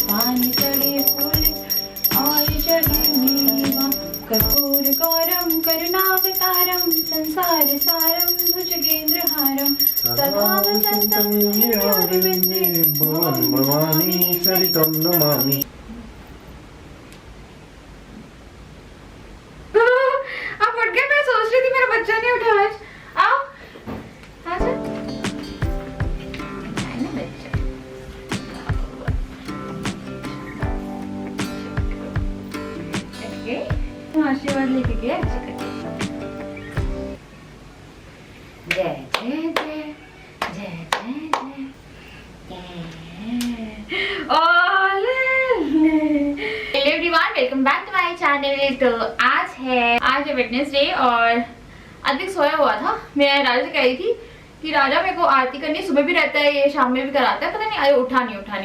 पान चढ़े फूल और चढ़े मेवा, कर्पूर गौरम करुणावतारम संसार सारम भुजगेंद्रहारम सदा वसंतम हृदयारविंदे भुवन भवानी सरितं नमामि। आप उठ गए? मैं सोच रही थी मेरा बच्चा नहीं उठा आज। आओ आजा। आशीर्वाद लेके गया। जय जय जय जय जय everyone, welcome back to my channel. तो आज है वेडनेसडे और अधिक सोया हुआ था। मैं राजा से कह रही थी कि राजा मेरे को आरती करनी, सुबह भी रहता है ये, शाम में भी कराता है, पता नहीं अरे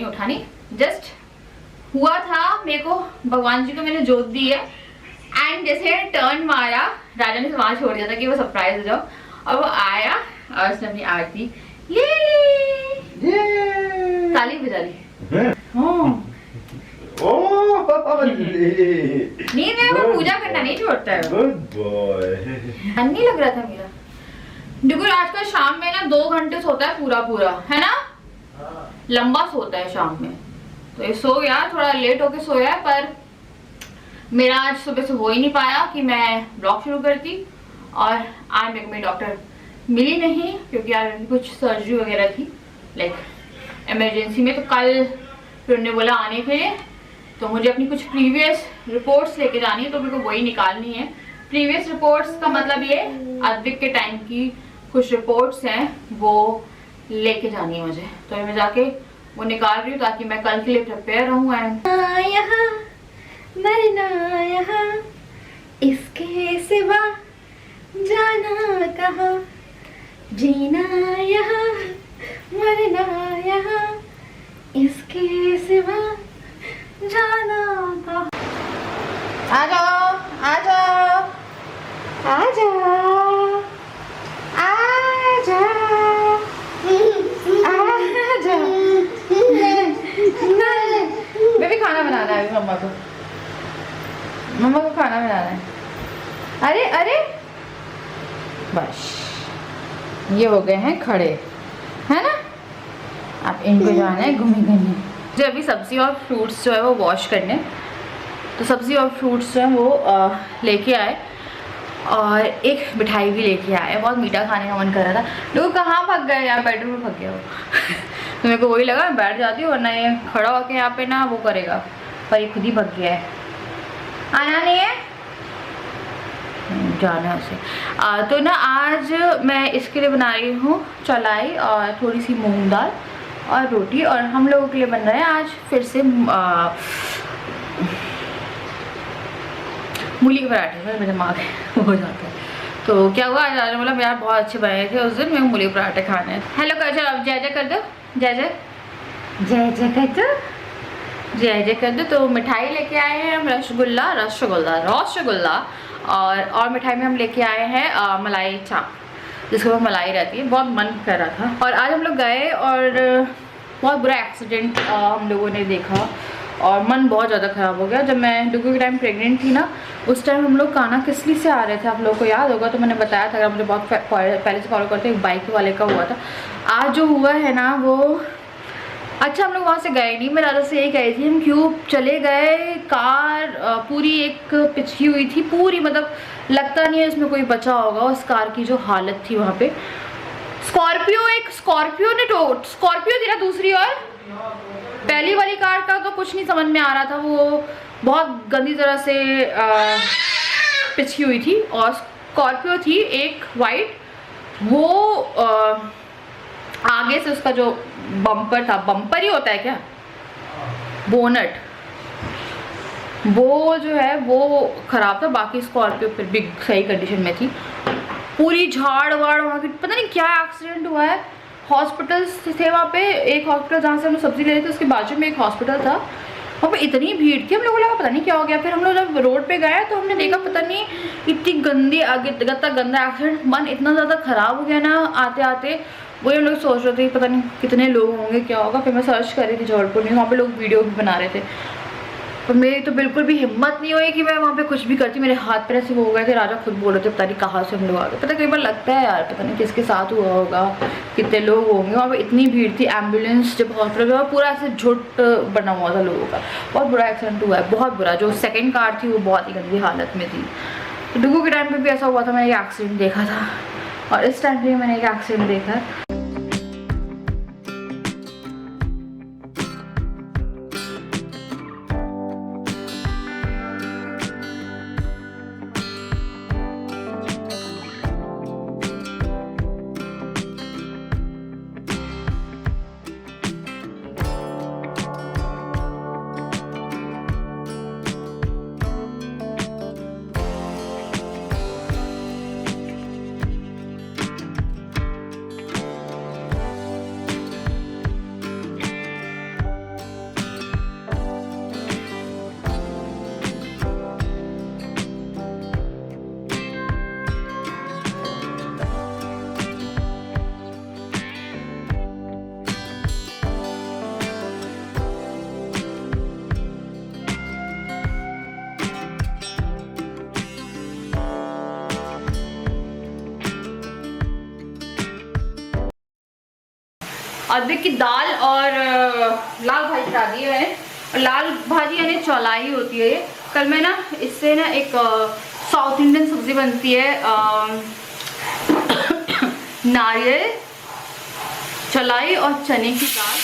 उठा नहीं। जस्ट हुआ था, मेरे को भगवान जी को मैंने जोत दी है एंड जैसे टर्न मारा, राजा ने वहां छोड़ दिया था कि वो सरप्राइज हो जाओ, और वो आया और उसने अपनी आरती ताली बजा दी। नहीं, मैं वो पूजा करना नहीं छोड़ता है। Good boy. नहीं लग रहा था मेरा। देखो आजकल शाम में ना 2 घंटे सोता है पूरा है ना, लंबा सोता है शाम में। तो ये सो गया, थोड़ा लेट होके सोया है, पर मेरा आज सुबह से हो ही नहीं पाया कि मैं ब्लॉग शुरू करती। और आज मेरे को मेरी डॉक्टर मिली नहीं क्योंकि यार कुछ सर्जरी वगैरह थी लाइक इमरजेंसी में। तो कल फिर उन्होंने बोला आने के लिए, तो मुझे अपनी कुछ प्रीवियस रिपोर्ट्स लेके जानी है, तो मेरे को वही निकालनी है। प्रीवियस रिपोर्ट्स का मतलब ये अद्विक के टाइम की कुछ रिपोर्ट्स हैं, वो लेके जानी है मुझे। तो मैं जाके वो निकाल रही हूँ ताकि मैं कल के लिए प्रिपेयर रहूँ। यहाँ मरना यहाँ इसके सिवा जाना कहाँ, जीना यहाँ मरना यहाँ इसके सिवा जाना कहाँ। आ जाओ आ जाओ आ जाओ आ जाओ आ जाओ। बेबी खाना बनाना है मम्मा को खाना बनाना है। अरे अरे बस ये हो गए हैं खड़े, है ना। अब इनको जाना है घूमने करने। जो अभी सब्जी और फ्रूट्स जो है वो वॉश करने, तो सब्जी और फ्रूट्स जो है वो लेके आए और एक मिठाई भी लेके आए। बहुत मीठा खाने का मन कर रहा था। लोग कहाँ भाग गए, यहाँ बेडरूम में भाग गया वो। तो मेरे को वही लगा मैं बैठ जाती हूँ, वरना ये खड़ा होके यहाँ पे ना वो करेगा, पर ये खुद ही भाग गया है। आना नहीं है, जाना है उसे। तो ना आज मैं इसके लिए बना रही हूँ चलाई और थोड़ी सी मूंग दाल और रोटी, और हम लोगों के लिए बन रहा है आज फिर से मूली के पराठे। मेरे दिमाग हो जाता है। तो क्या हुआ आज राजा बोला यार बहुत अच्छे बने थे उस दिन, मैं मूली के पराठे खाने हैं। हेलो कर चलो, अब जय जय कर दो, जय जय जय जय कर दो, जय जय कर दो। तो मिठाई लेके आए हैं हम, रसगुल्ला और मिठाई में हम लेके आए हैं मलाई चाप, जिसको मलाई रहती है। बहुत मन कर रहा था। और आज हम लोग गए और बहुत बुरा एक्सीडेंट हम लोगों ने देखा और मन बहुत ज़्यादा ख़राब हो गया। जब मैं डुगू के टाइम प्रेग्नेंट थी ना, उस टाइम हम लोग काना किसली से आ रहे थे, आप लोगों को याद होगा। तो मैंने बताया था, अगर मुझे बहुत पहले से फॉलो करते, एक बाइक वाले का हुआ था। आज जो हुआ है ना वो अच्छा, हम लोग वहाँ से गए नहीं। मैं दादा से यही कही थी हम क्यों चले गए। कार पूरी एक पिछली हुई थी पूरी, मतलब लगता नहीं है इसमें कोई बचा होगा। उस कार की जो हालत थी वहाँ पे, स्कॉर्पियो थी ना दूसरी, और पहली वाली कार का तो कुछ नहीं समझ में आ रहा था, वो बहुत गंदी तरह से पिछली हुई थी। और स्कॉर्पियो थी एक वाइट, वो आगे से उसका जो बम्पर था, बम्पर ही होता है क्या, बोनट, वो जो है वो खराब था। बाकी स्कॉर्पियो फिर भी सही कंडीशन में थी। पूरी झाड़ वाड़ वहाँ की, पता नहीं क्या एक्सीडेंट हुआ है। हॉस्पिटल्स थे वहाँ पे, एक हॉस्पिटल जहाँ से हम सब्जी ले रहे थे उसके बाजू में एक हॉस्पिटल था, वहाँ पे इतनी भीड़ थी, हम लोगों को लगा पता नहीं क्या हो गया। फिर हम लोग जब रोड पे गए तो हमने देखा पता नहीं इतनी गंदी आगे गंदा एक्सीडेंट। मन इतना ज़्यादा ख़राब हो गया ना आते आते, वही हम लोग सोच रहे थे पता नहीं कितने लोग होंगे, क्या होगा। फिर मैं सर्च कर रही थी जबलपुर में, वहाँ पे लोग वीडियो भी बना रहे थे। पर मेरी तो बिल्कुल भी हिम्मत नहीं हुई कि मैं वहाँ पे कुछ भी करती। मेरे हाथ पैर ऐसे हो गए थे। राजा खुद बोल रहे थे पता नहीं कहाँ से हम लोग आ गए। पता कई बार लगता है यार पता नहीं किसके साथ हुआ होगा, कितने लोग होंगे। वहाँ पे इतनी भीड़ थी, एम्बुलेंस जब हॉस्पिटल में पूरा ऐसे झुट बना हुआ था लोगों का। बहुत बुरा एक्सीडेंट हुआ है, बहुत बुरा। जो सेकेंड कार थी वो बहुत ही गंदी हालत में थी। तो डुगू के टाइम पर भी ऐसा हुआ था, मैंने एक एक्सीडेंट देखा था, और इस टाइम पे मैंने एक एक्सीडेंट देखा। अदरक की दाल और लाल भाजी शादी है। और लाल भाजी यानी चौलाई होती है ये। कल मैं ना इससे ना एक साउथ इंडियन सब्जी बनती है, नारियल, चौलाई और चने की दाल,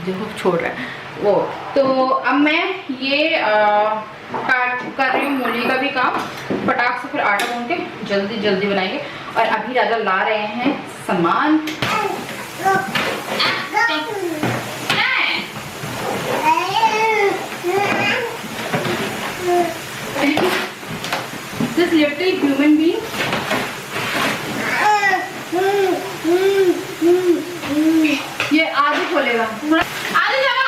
देखो छोड़ रहा है वो। तो अब मैं ये कर रही हूँ मूली का भी काम, फटाक से फिर आटा गूंथ के जल्दी जल्दी बनाएंगे। और अभी राजा ला रहे हैं सामान। This little human being. ये आगे खोलेगा, आगे जाना।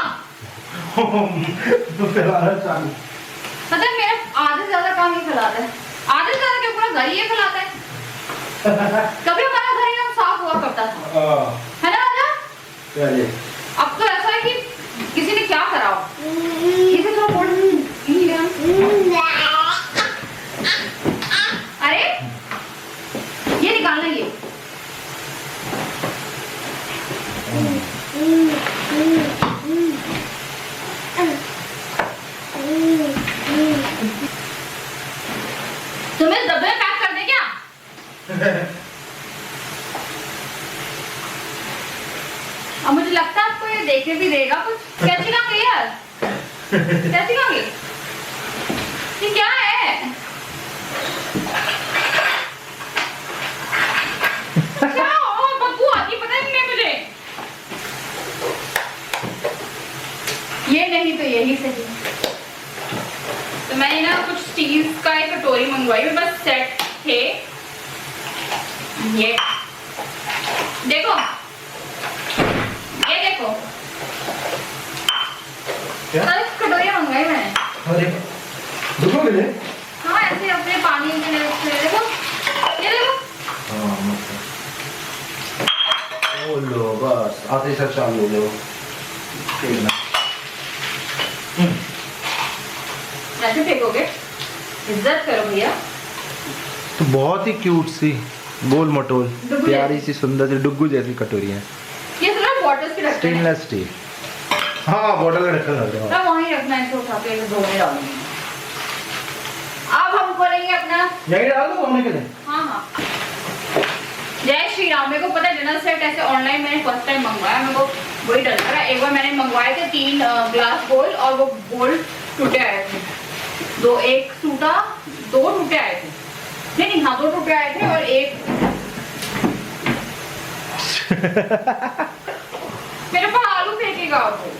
पता है मेरा आधे से ज्यादा काम ही फैलाता है, आधे से ज्यादा क्या पूरा घर ही फैलाता है। कभी हमारा घर एकदम साफ हुआ करता था, है ना राजा? अब तो ऐसा है कि किसी ने क्या करा हो। इसे थोड़ा बोल अरे ये निकालना ये। तुम्हें डब्बे में पैक कर दे क्या? अब मुझे लगता है आपको ये देखे भी देगा कुछ। कैसी कहाँ गई यार? कैसी कहाँ गई? ये क्या है? क्या हो? बदबू आती पता नहीं मुझे। ये नहीं तो यही सही। तो मैंने ना कुछ स्टील का एक कटोरी मंगवाई, बस सेट थे ये। देखो ये देखो, कटोरियाँ मंगवाई मैंने। अरे दुगो मिले? हाँ ऐसे अपने पानी के लिए। देखो ये देखो। ओ लो बस आते सब चालू हो गए। ऐसे फेंकोगे? इज्जत करो भैया। तो बहुत ही क्यूट सी गोल मटोल प्यारी सी सुंदर सी डुग्गू जैसी कटोरी है। ये तो ना बॉटल्स के रखते हैं। Stainless steel. हाँ बॉटल रखा है। ना वहीं रखना है, इसको उठा के धोने डालूंगी। अब हम खोलेंगे अपना। यही डाल दो धोने के लिए। हाँ हाँ। जय श्री राम। मेरे को पता है डिनर सेट ऐसे ऑनलाइन मैंने फर्स्ट टाइम मंगवाया, मेरे को वही डर लगा। एक बार मैंने मंगवाए थे 3 ग्लास बोल और वो बोल टूटे आए थे। एक टूटा, 2 टूटे आए थे। नहीं हाँ 2 टूटे आए थे और एक मेरे पास आलू फेंकेगा वो।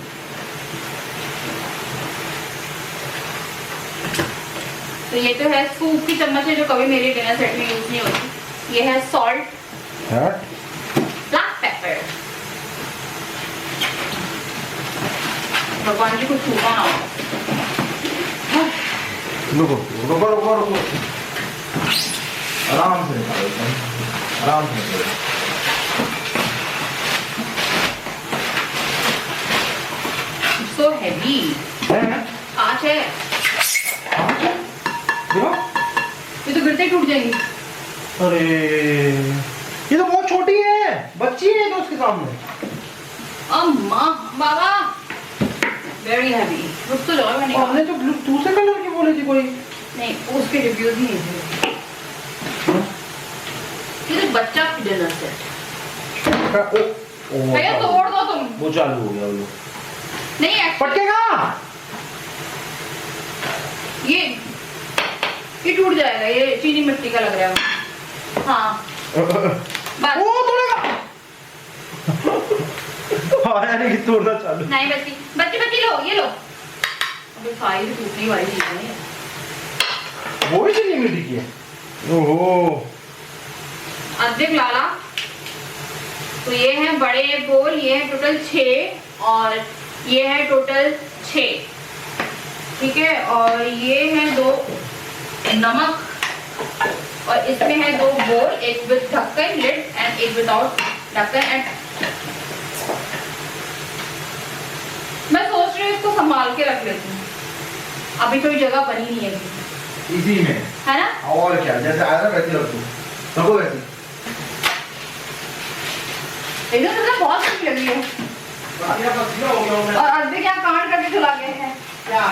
तो ये तो है सूप की चम्मच है जो कभी मेरे डिनर सेट में यूज नहीं होती। ये है सॉल्ट, ब्लैक पेपर। भगवान जी कुछ छूटा ना हो। रुको रुको रुको रुको, आराम से निकालो, आराम से निकालो। हैवी है कांच है, ये तो गिरते ही टूट जाएंगी। अरे ये तो बहुत छोटी है, बच्ची है तो उसके सामने। अम्मा बाबा वेरी हैवी। रुक तो जाओ, मैंने हमने तो दूसरे कलर की बोली थी कोई। नहीं, उसके रिव्यूज नहीं है। ये तो बच्चा डिनर सेट। भैया तोड़ दो तुम। वो चालू हो गया वो। नहीं पटकेगा ये टूट जाएगा, ये चीनी मिट्टी का लग रहा है। हाँ बस। वो तोड़ेगा। हाँ यार ये तोड़ना चालू। नहीं बच्ची लो, ये लो। अबे फाइल टूटने वाली चीज है। वो ही चीनी मिट्टी की है। ओहो अद्धिक लाला। तो ये है बड़े बोल, ये है टोटल 6 और ये है टोटल 6, ठीक है। और ये है 2 नमक और इसमें है 2 बोल, एक विद ढक्कन लिड एंड एक विदाउट ढक्कन। एंड मैं सोच रही हूँ इसको संभाल के रख लेती हूँ, अभी कोई जगह बनी नहीं है इसी में, है ना। और क्या जैसे आया ना वैसे रखो, रखो वैसे। एकदम तो बहुत अच्छी लगी है। और अद्धिक क्या कांड करके चला गए हैं क्या।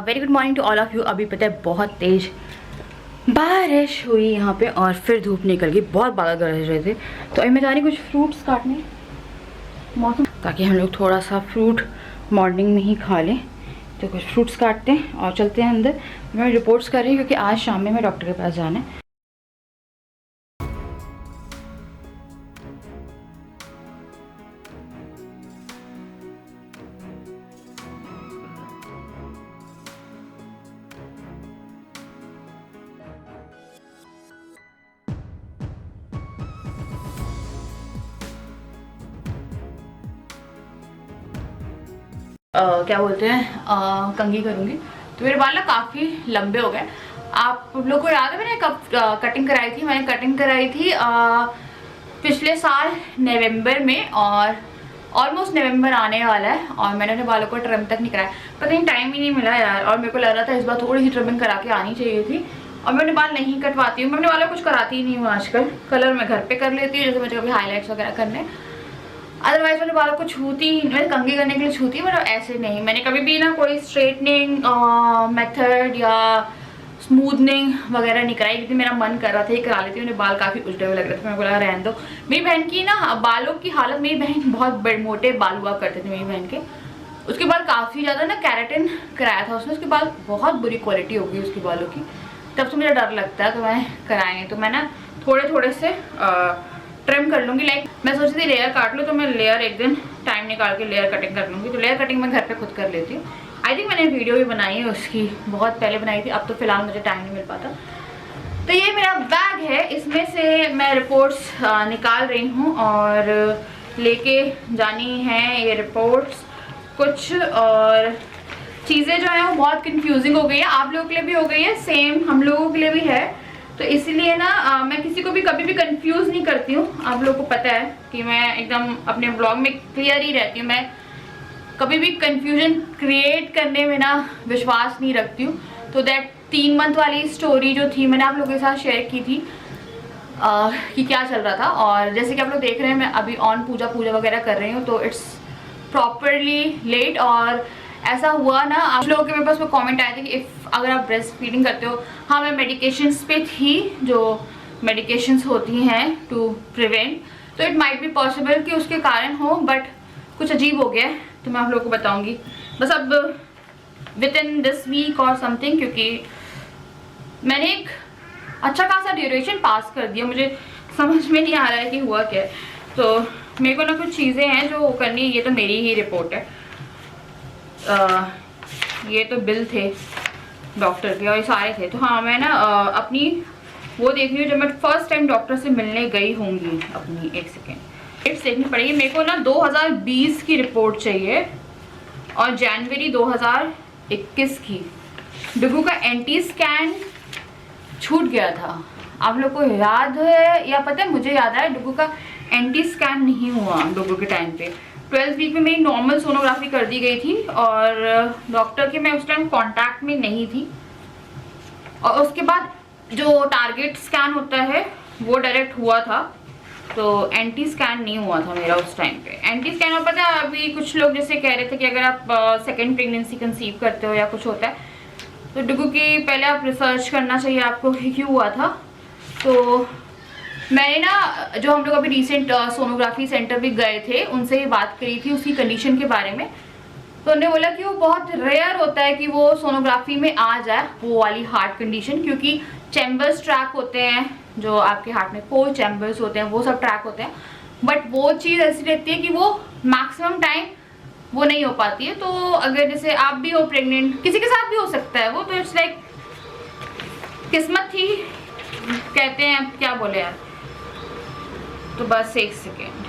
Very good morning to all of you. अभी पता है बहुत तेज बारिश हुई यहाँ पे और फिर धूप निकल गई, बहुत बादल गरज रहे थे। तो अभी मैं जा रही कुछ फ्रूट्स काटने मौसम, ताकि हम लोग थोड़ा सा फ्रूट मॉर्निंग में ही खा लें। तो कुछ फ्रूट्स काटते हैं और चलते हैं अंदर। मैं रिपोर्ट्स कर रही हूँ क्योंकि आज शाम में मैं डॉक्टर के पास जाना है। क्या बोलते हैं कंघी करूँगी। तो मेरे बाल ना काफ़ी लंबे हो गए। आप लोग को याद है मैंने कब कटिंग कराई थी? मैंने कटिंग कराई थी पिछले साल नवंबर में, और ऑलमोस्ट नवंबर आने वाला है और मैंने अपने बालों को ट्रिम तक नहीं कराया। पता नहीं टाइम ही नहीं मिला यार, और मेरे को लग रहा था इस बार थोड़ी सी ट्रिमिंग करा के आनी चाहिए थी। और मैं अपने बाल नहीं कटवाती हूँ, मैं अपने बालों कुछ कराती ही नहीं हूँ आजकल। कलर मैं घर पे कर लेती हूँ, जैसे मुझे कभी हाईलाइट्स वगैरह करने। अदरवाइज मैंने बालों को छूती, मैं कंघी करने के लिए छूती, मतलब ऐसे नहीं। मैंने कभी भी ना कोई स्ट्रेटनिंग मेथड या स्मूथनिंग वगैरह नहीं कराई, क्योंकि मेरा मन कर रहा था ये करा लेती हूँ। मेरे बाल काफ़ी उजड़े हुए लग रहे थे, मैं बोला रहने दो। मेरी बहन की ना बालों की हालत, मेरी बहन बहुत बड़े मोटे बाल हुआ करते थे मेरी बहन के। उसके बाल काफ़ी ज़्यादा ना केराटिन कराया था उसने, उसके बाल बहुत बुरी क्वालिटी हो गई उसके बालों की। तब से मुझे डर लगता है, तो मैं कराई नहीं। तो मैं ना थोड़े थोड़े से ट्रिम कर लूँगी। लाइक मैं सोची थी लेयर काट लूँ, तो मैं लेयर एक दिन टाइम निकाल के लेयर कटिंग कर लूँगी। तो लेयर कटिंग मैं घर पे खुद कर लेती हूँ। आई थिंक मैंने वीडियो भी बनाई है उसकी, बहुत पहले बनाई थी। अब तो फिलहाल मुझे टाइम नहीं मिल पाता। तो ये मेरा बैग है, इसमें से मैं रिपोर्ट्स निकाल रही हूँ और लेके जानी है ये रिपोर्ट्स कुछ। और चीज़ें जो है वो बहुत कंफ्यूजिंग हो गई है, आप लोगों के लिए भी हो गई है, सेम हम लोगों के लिए भी है। तो इसीलिए ना मैं किसी को भी कभी भी कंफ्यूज नहीं करती हूँ। आप लोगों को पता है कि मैं एकदम अपने ब्लॉग में क्लियर ही रहती हूँ। मैं कभी भी कंफ्यूजन क्रिएट करने में ना विश्वास नहीं रखती हूँ। तो दैट 3 मंथ वाली स्टोरी जो थी मैंने आप लोगों के साथ शेयर की थी कि क्या चल रहा था। और जैसे कि आप लोग देख रहे हैं मैं अभी ऑन पूजा वगैरह कर रही हूँ, तो इट्स प्रॉपरली लेट। और ऐसा हुआ ना, आप लोगों के मेरे पास में कमेंट आए थे कि अगर आप ब्रेस्ट फीडिंग करते हो, हाँ मैं मेडिकेशंस पे थी, जो मेडिकेशंस होती हैं टू प्रिवेंट, तो इट माइट बी पॉसिबल कि उसके कारण हो, बट कुछ अजीब हो गया। तो मैं आप लोगों को बताऊंगी बस अब विद इन दिस वीक और समथिंग, क्योंकि मैंने एक अच्छा खासा ड्यूरेशन पास कर दिया। मुझे समझ में नहीं आ रहा है कि हुआ क्या है। तो मेरे को ना कुछ चीज़ें हैं जो करनी। ये तो मेरी ही रिपोर्ट है, ये तो बिल थे डॉक्टर के और ये सारे थे। तो हाँ मैं ना अपनी वो देख रही हूँ जब मैं फर्स्ट टाइम डॉक्टर से मिलने गई होंगी अपनी। एक सेकेंड डेट्स देखनी पड़ेगी मेरे को ना। 2020 की रिपोर्ट चाहिए और जनवरी 2021 की। डुगू का एंटी स्कैन छूट गया था, आप लोग को याद है या पता है? मुझे याद है डुगू का एंटी स्कैन नहीं हुआ डुगू के टाइम पे। 12th वीक में मेरी नॉर्मल सोनोग्राफी कर दी गई थी और डॉक्टर के मैं उस टाइम कांटेक्ट में नहीं थी। और उसके बाद जो टारगेट स्कैन होता है वो डायरेक्ट हुआ था, तो एंटी स्कैन नहीं हुआ था मेरा उस टाइम पे। एंटी स्कैन और पता है अभी कुछ लोग जैसे कह रहे थे कि अगर आप सेकेंड प्रेगनेंसी कंसीव करते हो या कुछ होता है तो डुगू की पहले आप रिसर्च करना चाहिए आपको कि क्यों हुआ था। तो मैंने ना जो हम लोग अभी रिसेंट सोनोग्राफी सेंटर भी गए थे उनसे ही बात करी थी उसकी कंडीशन के बारे में। तो उन्होंने बोला कि वो बहुत रेयर होता है कि वो सोनोग्राफी में आ जाए वो वाली हार्ट कंडीशन, क्योंकि चैम्बर्स ट्रैक होते हैं जो आपके हार्ट में 4 चैम्बर्स होते हैं वो सब ट्रैक होते हैं। बट वो चीज़ ऐसी रहती है कि वो मैक्सिमम टाइम वो नहीं हो पाती है। तो अगर जैसे आप भी हो प्रेग्नेंट, किसी के साथ भी हो सकता है वो, तो इट्स लाइक किस्मत थी कहते हैं, क्या बोले यार। तो बस एक सेकेंड,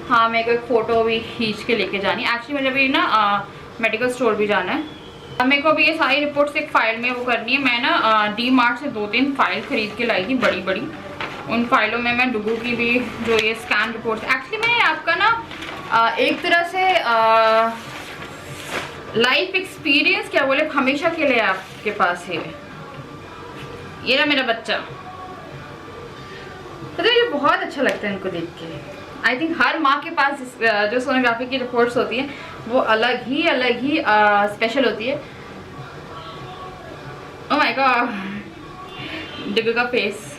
हाँ मेरे को एक फ़ोटो भी खींच के लेके जानी। एक्चुअली मुझे अभी ना मेडिकल स्टोर भी जाना है। अब मेरे को अभी ये सारी रिपोर्ट्स एक फ़ाइल में वो करनी है। मैं ना डी मार्ट से 2-3 फाइल खरीद के लाई थी बड़ी बड़ी। उन फाइलों में मैं डुगू की भी जो ये स्कैन रिपोर्ट्स, एक्चुअली मैंने आपका ना एक तरह से लाइफ एक्सपीरियंस क्या बोले हमेशा के लिए आपके पास है। ये रहा मेरा बच्चा, पता है ये बहुत अच्छा लगता है इनको देख के। आई थिंक हर माँ के पास जो सोनोग्राफी की रिपोर्ट्स होती हैं वो अलग ही स्पेशल होती है। ओह माय गॉड, डुगू का फेस।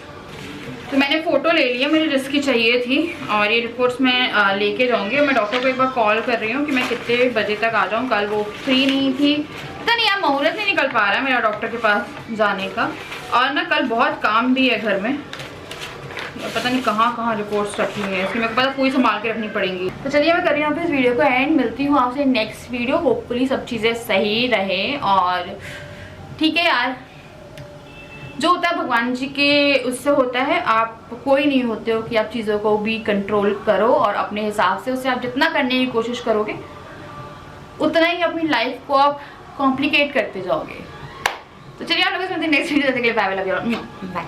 तो मैंने फ़ोटो ले लिया, मुझे जिसकी चाहिए थी, और ये रिपोर्ट्स मैं लेके जाऊंगी। मैं डॉक्टर को एक बार कॉल कर रही हूँ कि मैं कितने बजे तक आ जाऊँ। कल वो फ्री नहीं थी, पता नहीं यार मुहूर्त नहीं निकल पा रहा है मेरा डॉक्टर के पास जाने का। और ना कल बहुत काम भी है घर में, पता नहीं कहाँ रिपोर्ट्स रखी हुई है, इसकी मेरे को पता पूरी संभाल के रखनी पड़ेंगी। तो चलिए मैं कर रही हूँ इस वीडियो को एंड, मिलती हूँ आपसे नेक्स्ट वीडियो। होपफुली सब चीज़ें सही रहे और ठीक है यार, जो होता है भगवान जी के उससे होता है। आप कोई नहीं होते हो कि आप चीज़ों को भी कंट्रोल करो और अपने हिसाब से उससे आप जितना करने की कोशिश करोगे उतना ही अपनी लाइफ को आप कॉम्प्लिकेट करते जाओगे। तो चलिए आप लोगों से नेक्स्ट वीडियो देखने के लिए बाय बाय।